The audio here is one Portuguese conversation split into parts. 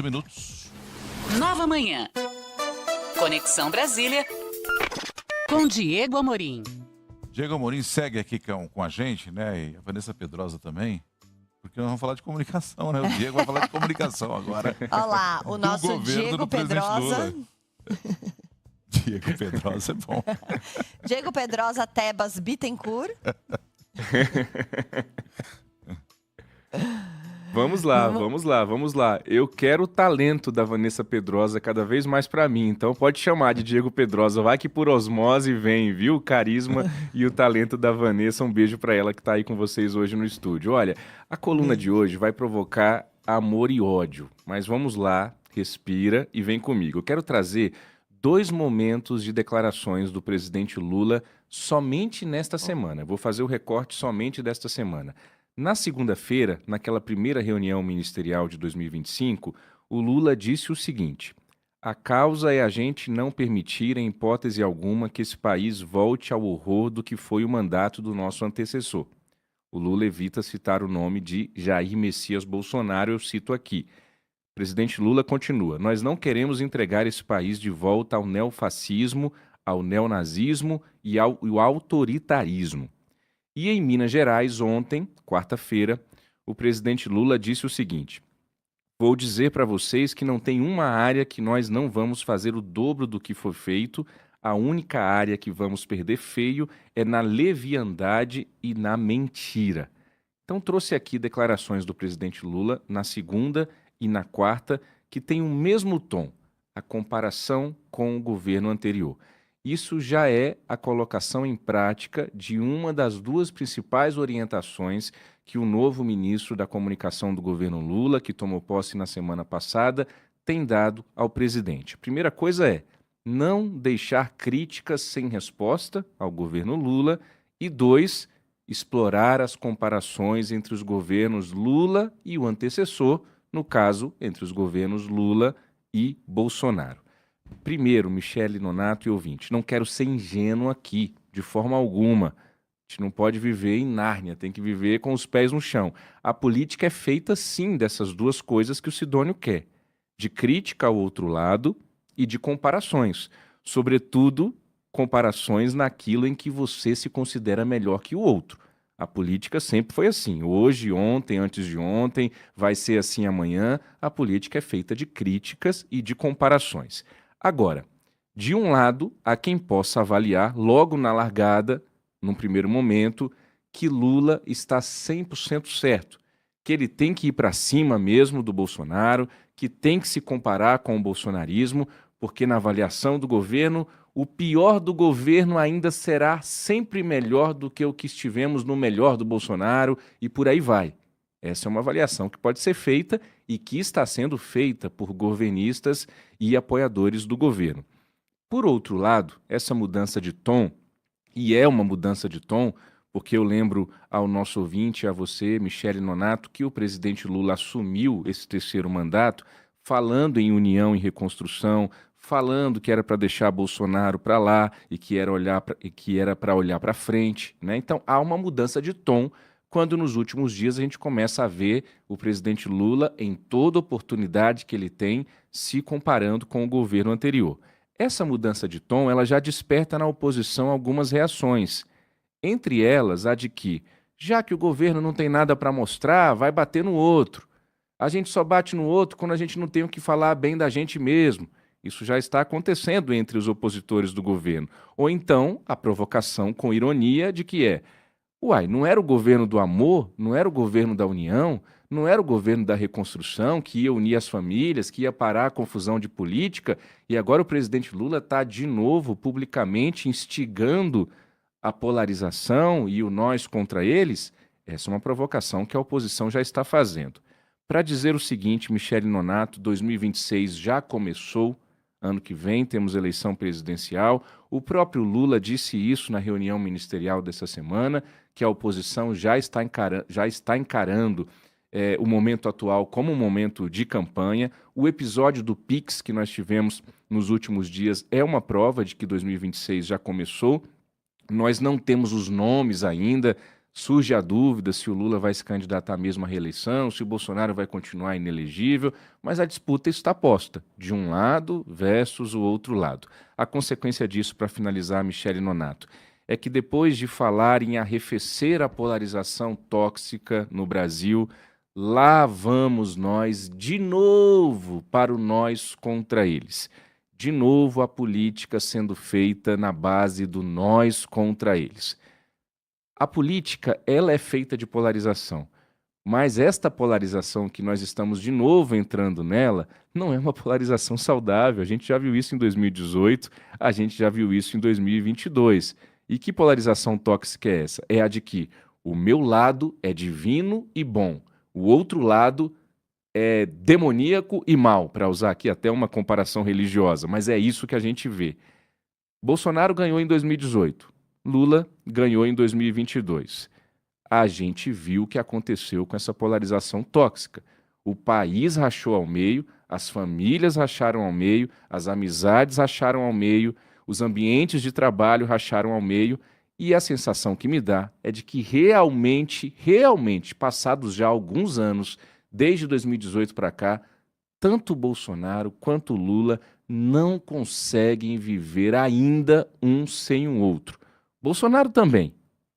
Minutos. Nova Manhã. Conexão Brasília com Diego Amorim. Diego Amorim segue aqui com a gente, né? E a Vanessa Pedrosa também, porque nós vamos falar de comunicação, né? O Diego vai falar de comunicação agora. Olá, o nosso governo Diego do presidente Pedrosa. Lula. Diego Pedrosa é bom. Diego Pedrosa Tebas Bittencourt. Vamos lá. Eu quero o talento da Vanessa Pedrosa cada vez mais pra mim, então pode chamar de Diego Pedrosa. Vai que por osmose vem, viu? O carisma e o talento da Vanessa. Um beijo pra ela que tá aí com vocês hoje no estúdio. Olha, a coluna de hoje vai provocar amor e ódio, mas vamos lá, respira e vem comigo. Eu quero trazer 2 momentos de declarações do presidente Lula somente nesta semana. Vou fazer o recorte somente desta semana. Na segunda-feira, naquela primeira reunião ministerial de 2025, o Lula disse o seguinte: a causa é a gente não permitir, em hipótese alguma, que esse país volte ao horror do que foi o mandato do nosso antecessor. O Lula evita citar o nome de Jair Messias Bolsonaro, eu cito aqui. O presidente Lula continua: nós não queremos entregar esse país de volta ao neofascismo, ao neonazismo e ao autoritarismo. E em Minas Gerais, ontem, quarta-feira, o presidente Lula disse o seguinte: vou dizer para vocês que não tem uma área que nós não vamos fazer o dobro do que foi feito, a única área que vamos perder feio é na leviandade e na mentira. Então trouxe aqui declarações do presidente Lula na segunda e na quarta que tem o mesmo tom, a comparação com o governo anterior. Isso já é a colocação em prática de uma das 2 principais orientações que o novo ministro da Comunicação do governo Lula, que tomou posse na semana passada, tem dado ao presidente. A primeira coisa é não deixar críticas sem resposta ao governo Lula e 2, explorar as comparações entre os governos Lula e o antecessor, no caso, entre os governos Lula e Bolsonaro. Primeiro, Michele Nonato e ouvinte, não quero ser ingênuo aqui, de forma alguma. A gente não pode viver em Nárnia, tem que viver com os pés no chão. A política é feita, sim, dessas 2 coisas que o Sidônio quer. De crítica ao outro lado e de comparações. Sobretudo, comparações naquilo em que você se considera melhor que o outro. A política sempre foi assim. Hoje, ontem, antes de ontem, vai ser assim amanhã. A política é feita de críticas e de comparações. Agora, de um lado, há quem possa avaliar logo na largada, num primeiro momento, que Lula está 100% certo, que ele tem que ir para cima mesmo do Bolsonaro, que tem que se comparar com o bolsonarismo, porque na avaliação do governo, o pior do governo ainda será sempre melhor do que o que estivemos no melhor do Bolsonaro e por aí vai. Essa é uma avaliação que pode ser feita e que está sendo feita por governistas e apoiadores do governo. Por outro lado, essa mudança de tom, e é uma mudança de tom, porque eu lembro ao nosso ouvinte, a você, Michele Nonato, que o presidente Lula assumiu esse 3º mandato falando em união e reconstrução, falando que era para deixar Bolsonaro para lá e que era para olhar para frente, né? Então há uma mudança de tom quando nos últimos dias a gente começa a ver o presidente Lula, em toda oportunidade que ele tem, se comparando com o governo anterior. Essa mudança de tom, ela já desperta na oposição algumas reações. Entre elas, a de que, já que o governo não tem nada para mostrar, vai bater no outro. A gente só bate no outro quando a gente não tem o que falar bem da gente mesmo. Isso já está acontecendo entre os opositores do governo. Ou então, a provocação com ironia de que uai, não era o governo do amor, não era o governo da união, não era o governo da reconstrução que ia unir as famílias, que ia parar a confusão de política, e agora o presidente Lula está de novo publicamente instigando a polarização e o nós contra eles? Essa é uma provocação que a oposição já está fazendo. Para dizer o seguinte, Michele Nonato, 2026 já começou, ano que vem temos eleição presidencial. O próprio Lula disse isso na reunião ministerial dessa semana, que a oposição já está encarando o momento atual como um momento de campanha. O episódio do Pix que nós tivemos nos últimos dias é uma prova de que 2026 já começou. Nós não temos os nomes ainda, Surge a dúvida se o Lula vai se candidatar mesmo à reeleição, se o Bolsonaro vai continuar inelegível, mas a disputa está posta, de um lado versus o outro lado. A consequência disso, para finalizar, Michele Nonato, é que depois de falar em arrefecer a polarização tóxica no Brasil, lá vamos nós de novo para o nós contra eles. De novo a política sendo feita na base do nós contra eles. A política, ela é feita de polarização, mas esta polarização que nós estamos de novo entrando nela, não é uma polarização saudável. A gente já viu isso em 2018, a gente já viu isso em 2022. E que polarização tóxica é essa? É a de que o meu lado é divino e bom, o outro lado é demoníaco e mal, para usar aqui até uma comparação religiosa, mas é isso que a gente vê. Bolsonaro ganhou em 2018. Lula ganhou em 2022. A gente viu o que aconteceu com essa polarização tóxica. O país rachou ao meio, as famílias racharam ao meio, as amizades racharam ao meio, os ambientes de trabalho racharam ao meio, e a sensação que me dá é de que realmente, passados já alguns anos, desde 2018 para cá, tanto Bolsonaro quanto Lula não conseguem viver ainda um sem o outro. Bolsonaro também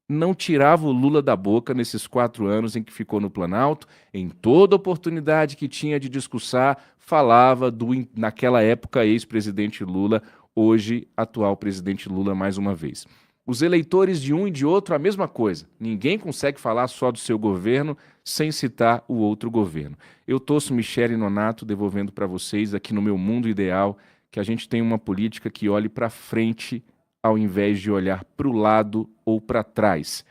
não tirava o Lula da boca nesses 4 anos em que ficou no Planalto. Em toda oportunidade que tinha de discursar, falava naquela época, ex-presidente Lula, hoje atual presidente Lula mais uma vez. Os eleitores de um e de outro, a mesma coisa. Ninguém consegue falar só do seu governo sem citar o outro governo. Eu torço, Michele Nonato, devolvendo para vocês, aqui no meu mundo ideal, que a gente tenha uma política que olhe para frente ao invés de olhar para o lado ou para trás.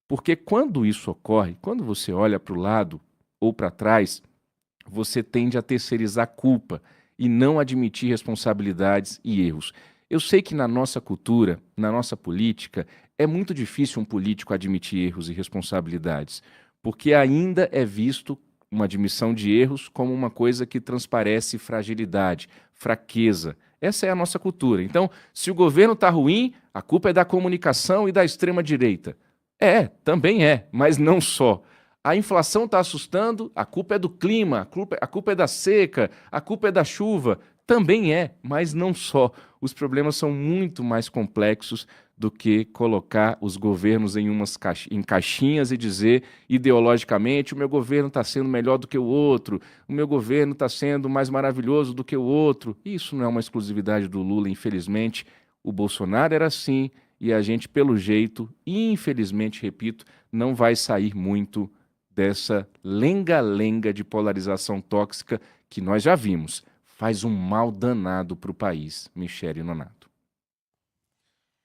Porque quando isso ocorre, quando você olha para o lado ou para trás, você tende a terceirizar a culpa e não admitir responsabilidades e erros. Eu sei que na nossa cultura, na nossa política, é muito difícil um político admitir erros e responsabilidades, porque ainda é visto uma admissão de erros como uma coisa que transparece fragilidade, fraqueza. Essa é a nossa cultura. Então, se o governo está ruim, a culpa é da comunicação e da extrema-direita. Também é, mas não só. A inflação está assustando, a culpa é do clima, a culpa é da seca, a culpa é da chuva. Também é, mas não só. Os problemas são muito mais complexos do que colocar os governos em caixinhas e dizer ideologicamente o meu governo está sendo melhor do que o outro, o meu governo está sendo mais maravilhoso do que o outro. Isso não é uma exclusividade do Lula, infelizmente. O Bolsonaro era assim e a gente, pelo jeito, infelizmente, repito, não vai sair muito dessa lenga-lenga de polarização tóxica que nós já vimos. Faz um mal danado para o país, Michele Nonato.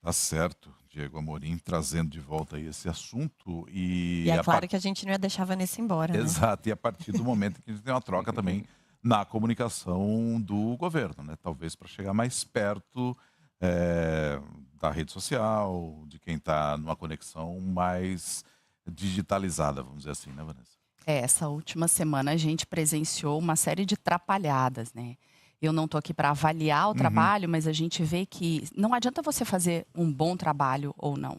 Tá certo, Diego Amorim, trazendo de volta aí esse assunto. E é claro que a gente não ia deixar a Vanessa embora, né? Exato, e a partir do momento que a gente tem uma troca também na comunicação do governo, né? Talvez para chegar mais perto da rede social, de quem está numa conexão mais digitalizada, vamos dizer assim, né, Vanessa? Essa última semana a gente presenciou uma série de trapalhadas, né? Eu não estou aqui para avaliar o trabalho, mas a gente vê que não adianta você fazer um bom trabalho ou não.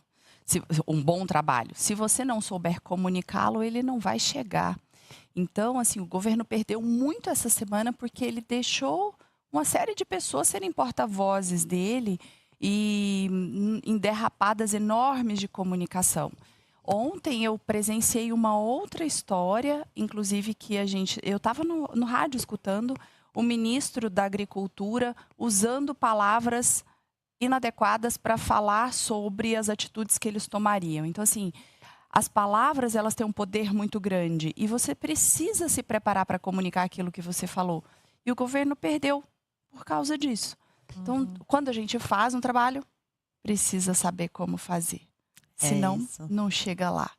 Um bom trabalho. Se você não souber comunicá-lo, ele não vai chegar. Então, assim, o governo perdeu muito essa semana porque ele deixou uma série de pessoas serem porta-vozes dele e em derrapadas enormes de comunicação. Ontem eu presenciei uma outra história, inclusive que eu estava no rádio escutando o ministro da Agricultura usando palavras inadequadas para falar sobre as atitudes que eles tomariam. Então, assim, as palavras elas têm um poder muito grande e você precisa se preparar para comunicar aquilo que você falou. E o governo perdeu por causa disso. Então, quando a gente faz um trabalho, precisa saber como fazer. Senão, não chega lá.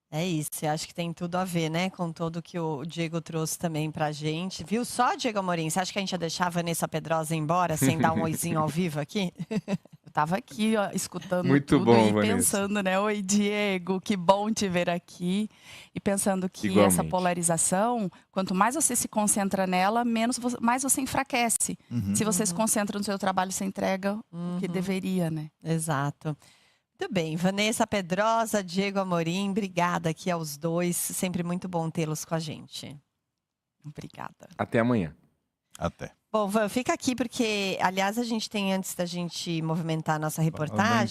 É isso, eu acho que tem tudo a ver, né, com tudo que o Diego trouxe também pra gente. Viu só, Diego Amorim? Você acha que a gente ia deixar a Vanessa Pedrosa embora sem dar um oizinho ao vivo aqui? Eu tava aqui, ó, escutando Muito tudo bom, e Vanessa. pensando, né? Oi, Diego, que bom te ver aqui. E pensando que Igualmente. essa polarização, quanto mais você se concentra nela, mais você enfraquece. Se você se concentra no seu trabalho, você entrega o que deveria, né? Exato. Muito bem, Vanessa Pedrosa, Diego Amorim, obrigada aqui aos dois. Sempre muito bom tê-los com a gente. Obrigada. Até amanhã. Até. Bom, Van, fica aqui porque, aliás, a gente tem, antes da gente movimentar a nossa reportagem,